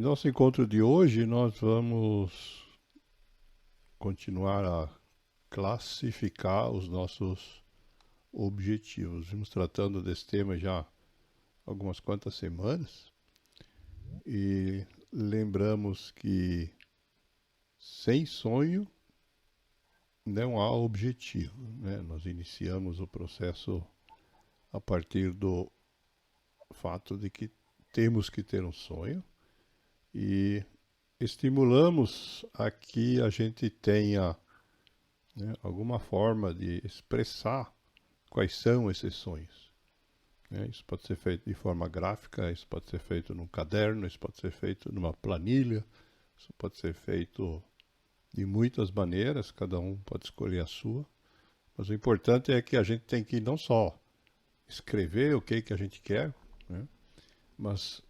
Em nosso encontro de hoje, nós vamos continuar a classificar os nossos objetivos. Vimos tratando desse tema já há algumas quantas semanas e lembramos que sem sonho não há objetivo, né? Nós iniciamos o processo a partir do fato de que temos que ter um sonho e estimulamos a que a gente tenha, né, alguma forma de expressar quais são esses sonhos. Né? Isso pode ser feito de forma gráfica, isso pode ser feito num caderno, isso pode ser feito numa planilha, isso pode ser feito de muitas maneiras, cada um pode escolher a sua. Mas o importante é que a gente tem que não só escrever o que a gente quer, né, mas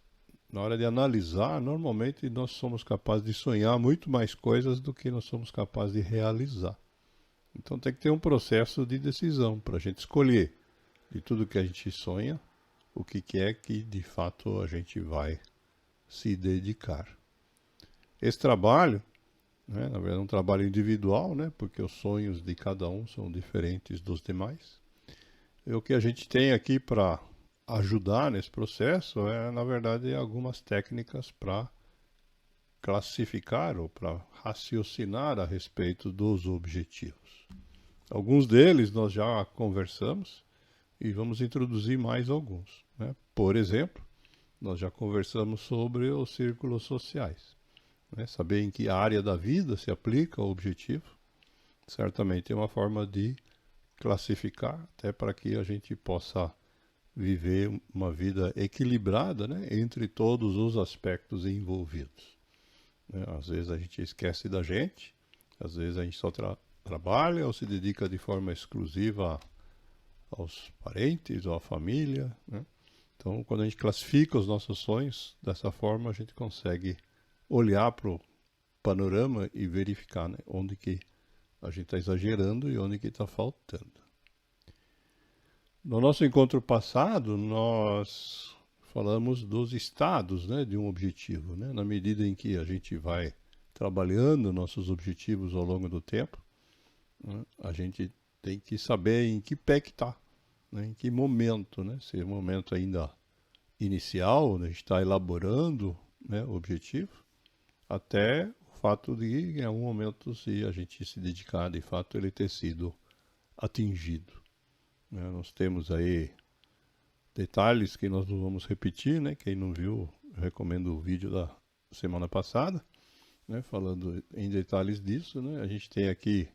na hora de analisar, normalmente nós somos capazes de sonhar muito mais coisas do que nós somos capazes de realizar. Então tem que ter um processo de decisão para a gente escolher de tudo que a gente sonha, o que é que de fato a gente vai se dedicar. Esse trabalho, né, na verdade é um trabalho individual, né, porque os sonhos de cada um são diferentes dos demais. E o que a gente tem aqui para ajudar nesse processo é, na verdade, algumas técnicas para classificar ou para raciocinar a respeito dos objetivos. Alguns deles nós já conversamos e vamos introduzir mais alguns, né? Por exemplo, nós já conversamos sobre os círculos sociais, né? Saber em que área da vida se aplica o objetivo, certamente é uma forma de classificar, até para que a gente possa viver uma vida equilibrada, né, entre todos os aspectos envolvidos. Né? Às vezes a gente esquece da gente, às vezes a gente só trabalha ou se dedica de forma exclusiva aos parentes ou à família. Né? Então, quando a gente classifica os nossos sonhos dessa forma, a gente consegue olhar para o panorama e verificar, né, onde que a gente está exagerando e onde que está faltando. No nosso encontro passado, nós falamos dos estados, né, de um objetivo. Né? Na medida em que a gente vai trabalhando nossos objetivos ao longo do tempo, né, a gente tem que saber em que pé que está, né, em que momento. Né? Se é um momento ainda inicial, né, a gente está elaborando, né, o objetivo, até o fato de, em algum momento, se a gente se dedicar, de fato, ele ter sido atingido. Nós temos aí detalhes que nós não vamos repetir, né? Quem não viu, eu recomendo o vídeo da semana passada, né? Falando em detalhes disso, né? A gente tem aqui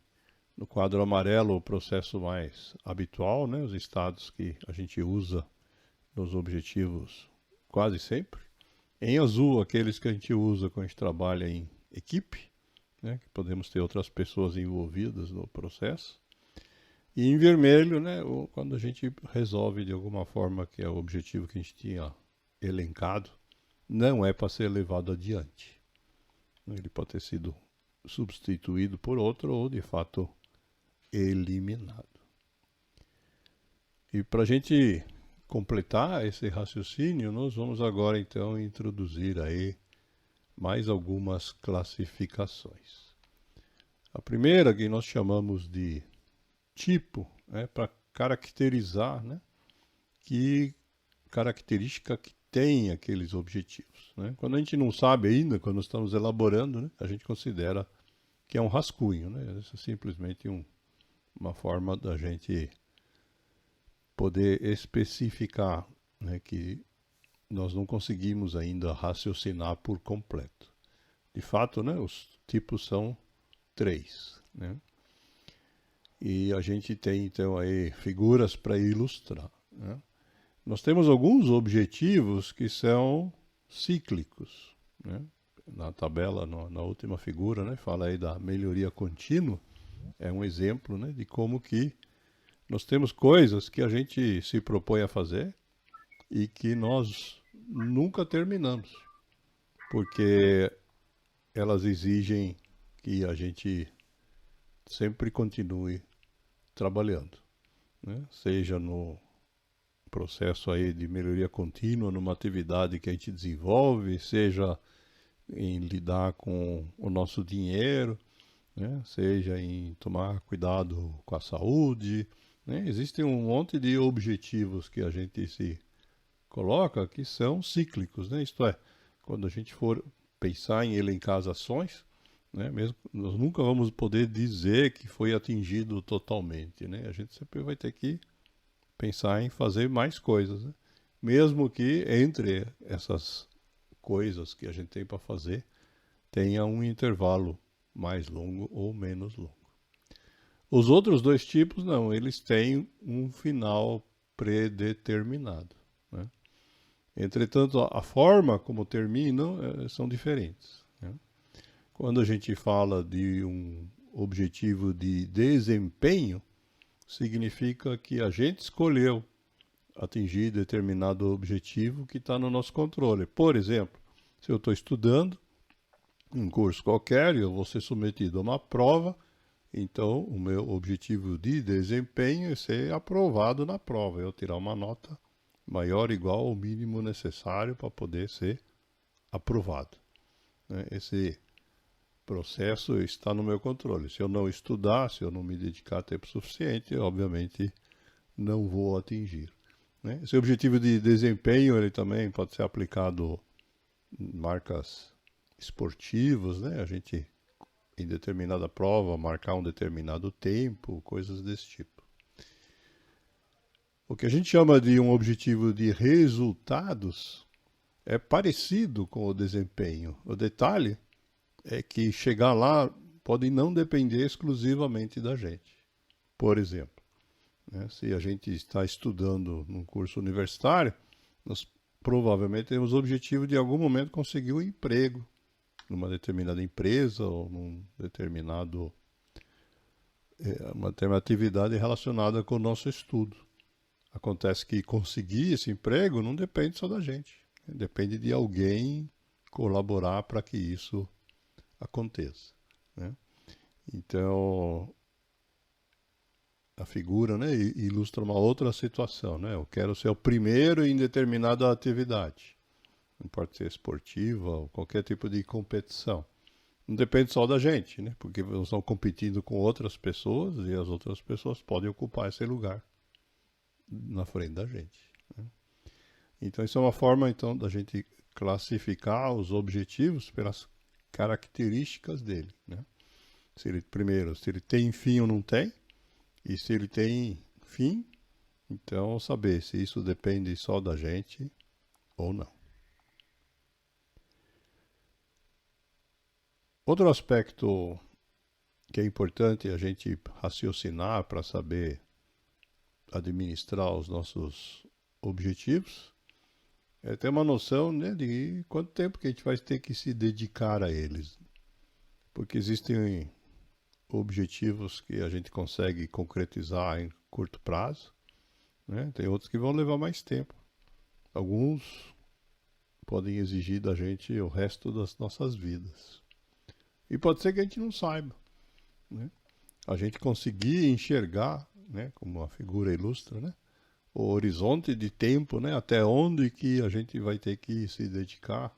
no quadro amarelo o processo mais habitual, né? Os estados que a gente usa nos objetivos quase sempre. Em azul, aqueles que a gente usa quando a gente trabalha em equipe, né? Que podemos ter outras pessoas envolvidas no processo. E em vermelho, né, quando a gente resolve de alguma forma que é o objetivo que a gente tinha elencado, não é para ser levado adiante. Ele pode ter sido substituído por outro ou, de fato, eliminado. E para a gente completar esse raciocínio, nós vamos agora, então, introduzir aí mais algumas classificações. A primeira, que nós chamamos de tipo, né, para caracterizar, né, que característica que tem aqueles objetivos. Né? Quando a gente não sabe ainda, quando estamos elaborando, né, a gente considera que é um rascunho. Né? Isso é simplesmente uma forma da gente poder especificar, né, que nós não conseguimos ainda raciocinar por completo. De fato, né, os tipos são 3. Né? E a gente tem então aí figuras para ilustrar. Né? Nós temos alguns objetivos que são cíclicos. Né? Na tabela, na última figura, né, fala aí da melhoria contínua. É um exemplo, né, de como que nós temos coisas que a gente se propõe a fazer e que nós nunca terminamos, porque elas exigem que a gente sempre continue trabalhando, né? Seja no processo aí de melhoria contínua, numa atividade que a gente desenvolve, seja em lidar com o nosso dinheiro, né? Seja em tomar cuidado com a saúde, né? Existem um monte de objetivos que a gente se coloca que são cíclicos, né? Isto é, quando a gente for pensar em elencar as ações, né? Mesmo, nós nunca vamos poder dizer que foi atingido totalmente, né? A gente sempre vai ter que pensar em fazer mais coisas, né? Mesmo que entre essas coisas que a gente tem para fazer tenha um intervalo mais longo ou menos longo. Os outros dois tipos não, eles têm um final predeterminado, né? Entretanto, a forma como terminam são diferentes, né? Quando a gente fala de um objetivo de desempenho, significa que a gente escolheu atingir determinado objetivo que está no nosso controle. Por exemplo, se eu estou estudando um curso qualquer e eu vou ser submetido a uma prova, então o meu objetivo de desempenho é ser aprovado na prova, eu tirar uma nota maior ou igual ao mínimo necessário para poder ser aprovado, né? Esse processo está no meu controle. Se eu não estudar, se eu não me dedicar tempo suficiente, obviamente não vou atingir, né? Esse objetivo de desempenho ele também pode ser aplicado em marcas esportivas, né? A gente, em determinada prova, marcar um determinado tempo, coisas desse tipo. O que a gente chama de um objetivo de resultados é parecido com o desempenho. O detalhe é que chegar lá pode não depender exclusivamente da gente. Por exemplo, né, se a gente está estudando num curso universitário, nós provavelmente temos o objetivo de, em algum momento, conseguir um emprego numa determinada empresa ou num determinado, uma determinada atividade relacionada com o nosso estudo. Acontece que conseguir esse emprego não depende só da gente, depende de alguém colaborar para que isso aconteça, né? Então, a figura, né, ilustra uma outra situação, né? Eu quero ser o primeiro em determinada atividade, não pode ser esportiva ou qualquer tipo de competição. Não depende só da gente, né? Porque nós estamos competindo com outras pessoas e as outras pessoas podem ocupar esse lugar na frente da gente, né? Então, isso é uma forma, então, da gente classificar os objetivos pelas características dele, né? Primeiro, se ele tem fim ou não tem, e se ele tem fim, então saber se isso depende só da gente ou não. Outro aspecto que é importante a gente raciocinar para saber administrar os nossos objetivos é ter uma noção, né, de quanto tempo que a gente vai ter que se dedicar a eles. Porque existem objetivos que a gente consegue concretizar em curto prazo, né? Tem outros que vão levar mais tempo. Alguns podem exigir da gente o resto das nossas vidas. E pode ser que a gente não saiba, né? A gente conseguir enxergar, né, como a figura ilustra, né, o horizonte de tempo, né, até onde que a gente vai ter que se dedicar,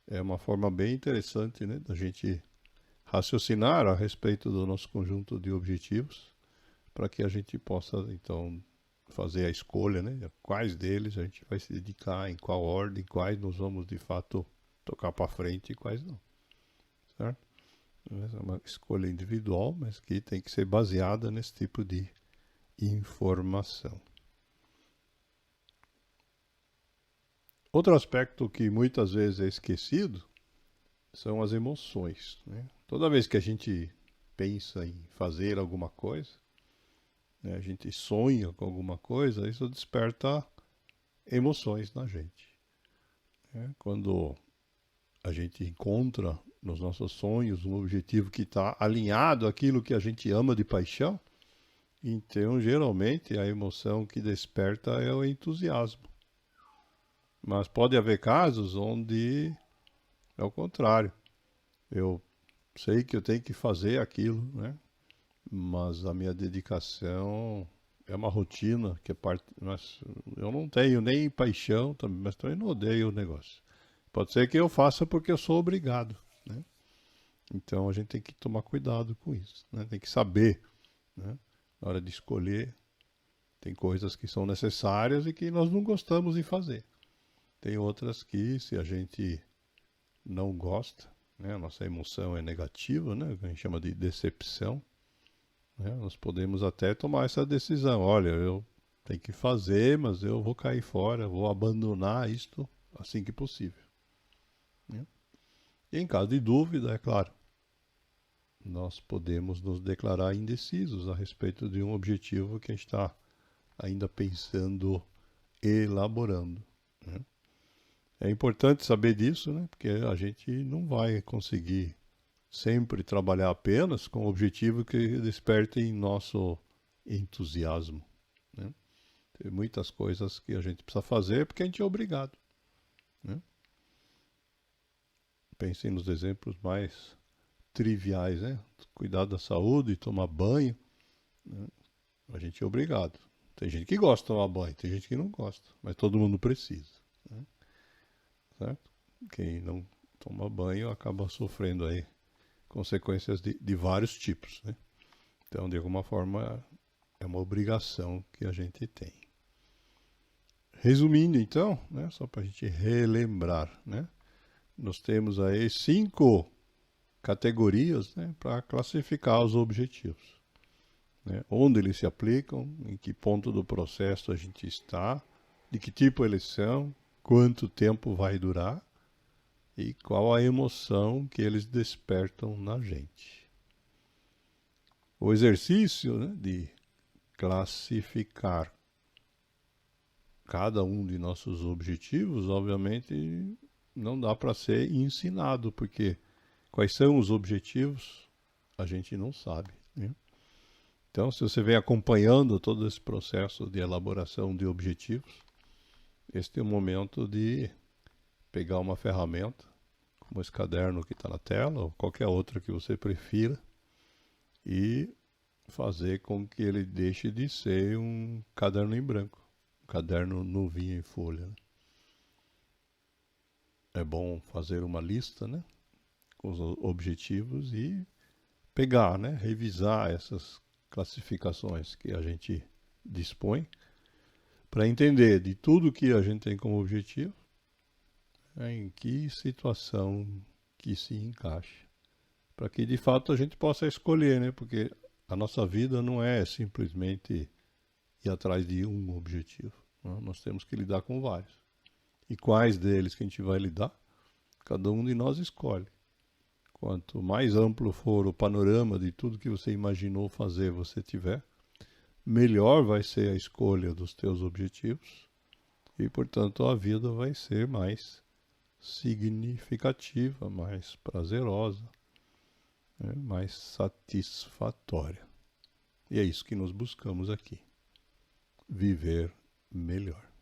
é uma forma bem interessante, né, da gente raciocinar a respeito do nosso conjunto de objetivos, para que a gente possa, então, fazer a escolha, né, quais deles a gente vai se dedicar, em qual ordem, quais nós vamos, de fato, tocar para frente e quais não, certo? É uma escolha individual, mas que tem que ser baseada nesse tipo de informação. Outro aspecto que muitas vezes é esquecido são as emoções, né? Toda vez que a gente pensa em fazer alguma coisa, né, a gente sonha com alguma coisa, isso desperta emoções na gente, né? Quando a gente encontra nos nossos sonhos um objetivo que está alinhado àquilo que a gente ama de paixão, então geralmente a emoção que desperta é o entusiasmo. Mas pode haver casos onde é o contrário. Eu sei que eu tenho que fazer aquilo, né? Mas a minha dedicação é uma rotina que é parte. Mas eu não tenho nem paixão, mas também não odeio o negócio. Pode ser que eu faça porque eu sou obrigado, né? Então a gente tem que tomar cuidado com isso, né? Tem que saber, né? Na hora de escolher, tem coisas que são necessárias e que nós não gostamos de fazer. Tem outras que, se a gente não gosta, né? A nossa emoção é negativa, né? A gente chama de decepção, né? Nós podemos até tomar essa decisão. Olha, eu tenho que fazer, mas eu vou cair fora, vou abandonar isto assim que possível, né? E em caso de dúvida, é claro, nós podemos nos declarar indecisos a respeito de um objetivo que a gente está ainda pensando, elaborando, né? É importante saber disso, né? Porque a gente não vai conseguir sempre trabalhar apenas com o objetivo que desperte em nosso entusiasmo, né? Tem muitas coisas que a gente precisa fazer porque a gente é obrigado, né? Pensem nos exemplos mais triviais, né? Cuidar da saúde, tomar banho, né? A gente é obrigado. Tem gente que gosta de tomar banho, tem gente que não gosta, mas todo mundo precisa, né? Certo? Quem não toma banho acaba sofrendo aí consequências de vários tipos, né? Então, de alguma forma, é uma obrigação que a gente tem. Resumindo, então, né, só para a gente relembrar, né, nós temos aí 5 categorias, né, para classificar os objetivos, né? Onde eles se aplicam, em que ponto do processo a gente está, de que tipo eles são, quanto tempo vai durar e qual a emoção que eles despertam na gente. O exercício, né, de classificar cada um de nossos objetivos, obviamente, não dá para ser ensinado, porque quais são os objetivos a gente não sabe, né? Então, se você vem acompanhando todo esse processo de elaboração de objetivos, este é o momento de pegar uma ferramenta, como esse caderno que está na tela, ou qualquer outra que você prefira, e fazer com que ele deixe de ser um caderno em branco, um caderno novinho em folha, né? É bom fazer uma lista, né, com os objetivos e pegar, né, revisar essas classificações que a gente dispõe para entender de tudo que a gente tem como objetivo, né, em que situação que se encaixa, para que de fato a gente possa escolher, né, porque a nossa vida não é simplesmente ir atrás de um objetivo, né? Nós temos que lidar com vários. E quais deles que a gente vai lidar, cada um de nós escolhe. Quanto mais amplo for o panorama de tudo que você imaginou fazer, você tiver, melhor vai ser a escolha dos teus objetivos e, portanto, a vida vai ser mais significativa, mais prazerosa, né? Mais satisfatória. E é isso que nós buscamos aqui: viver melhor.